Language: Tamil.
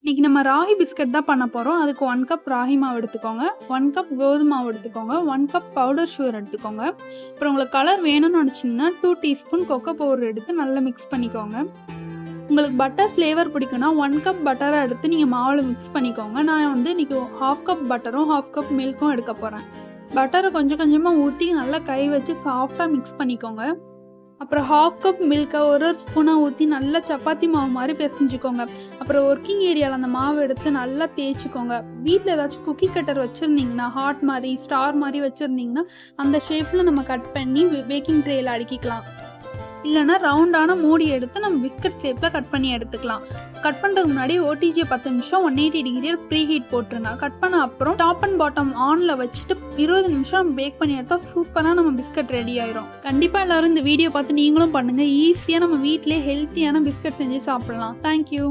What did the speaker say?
இன்னைக்கு நம்ம ராகி பிஸ்கட் தான் பண்ண போகிறோம். அதுக்கு 1 கப் ராகி மாவு எடுத்துக்கோங்க, 1 கப் கோதுமை மாவு எடுத்துக்கோங்க, 1 கப் பவுடர் சுகர் எடுத்துக்கோங்க. அப்புறம் உங்களுக்கு கலர் வேணும்னு நினச்சிங்கன்னா 2 டீஸ்பூன் கொக்கோ பவுடர் எடுத்து நல்லா மிக்ஸ் பண்ணிக்கோங்க. உங்களுக்கு பட்டர் ஃப்ளேவர் பிடிக்குன்னா 1 கப் பட்டரை எடுத்து நீங்கள் மாவில் மிக்ஸ் பண்ணிக்கோங்க. நான் வந்து இன்றைக்கி 1/2 கப் பட்டரும் 1/2 கப் மில்க்கும் எடுக்க போகிறேன். பட்டரை கொஞ்சம் கொஞ்சமாக ஊற்றி நல்லா கை வச்சு சாஃப்டாக மிக்ஸ் பண்ணிக்கோங்க. அப்புறம் 1/2 கப் மில்கை ஒரு ஸ்பூனாக ஊற்றி நல்லா சப்பாத்தி மாவு மாதிரி பிசைஞ்சுக்கோங்க. அப்புறம் ஒர்க்கிங் ஏரியாவில் அந்த மாவு எடுத்து நல்லா தேய்ச்சிக்கோங்க. வீட்டில் ஏதாச்சும் குக்கி கட்டர் வச்சுருந்தீங்கன்னா, ஹார்ட் மாதிரி ஸ்டார் மாதிரி வச்சுருந்தீங்கன்னா அந்த ஷேப்பில் நம்ம கட் பண்ணி பேக்கிங் ட்ரேயில் அடுக்கிக்கலாம். இல்லைனா ரவுண்டான மூடி எடுத்து நம்ம பிஸ்கட் ஷேப்பில் கட் பண்ணி எடுத்துக்கலாம். கட் பண்ணுறதுக்கு முன்னாடி ஓடிஜியை 10 நிமிஷம் 180 டிகிரியில் ப்ரீ ஹீட் போட்டுருங்க. கட் பண்ண அப்புறம் டாப் அண்ட் பாட்டம் ஆனில் வச்சுட்டு 20 நிமிஷம் நம்ம பேக் பண்ணி எடுத்தால் சூப்பராக நம்ம பிஸ்கட் ரெடி ஆயிரும். கண்டிப்பாக எல்லோரும் இந்த வீடியோ பார்த்து நீங்களும் பண்ணுங்கள். ஈஸியாக நம்ம வீட்டிலே ஹெல்த்தியான பிஸ்கட் செஞ்சு சாப்பிட்லாம். தேங்க்யூ.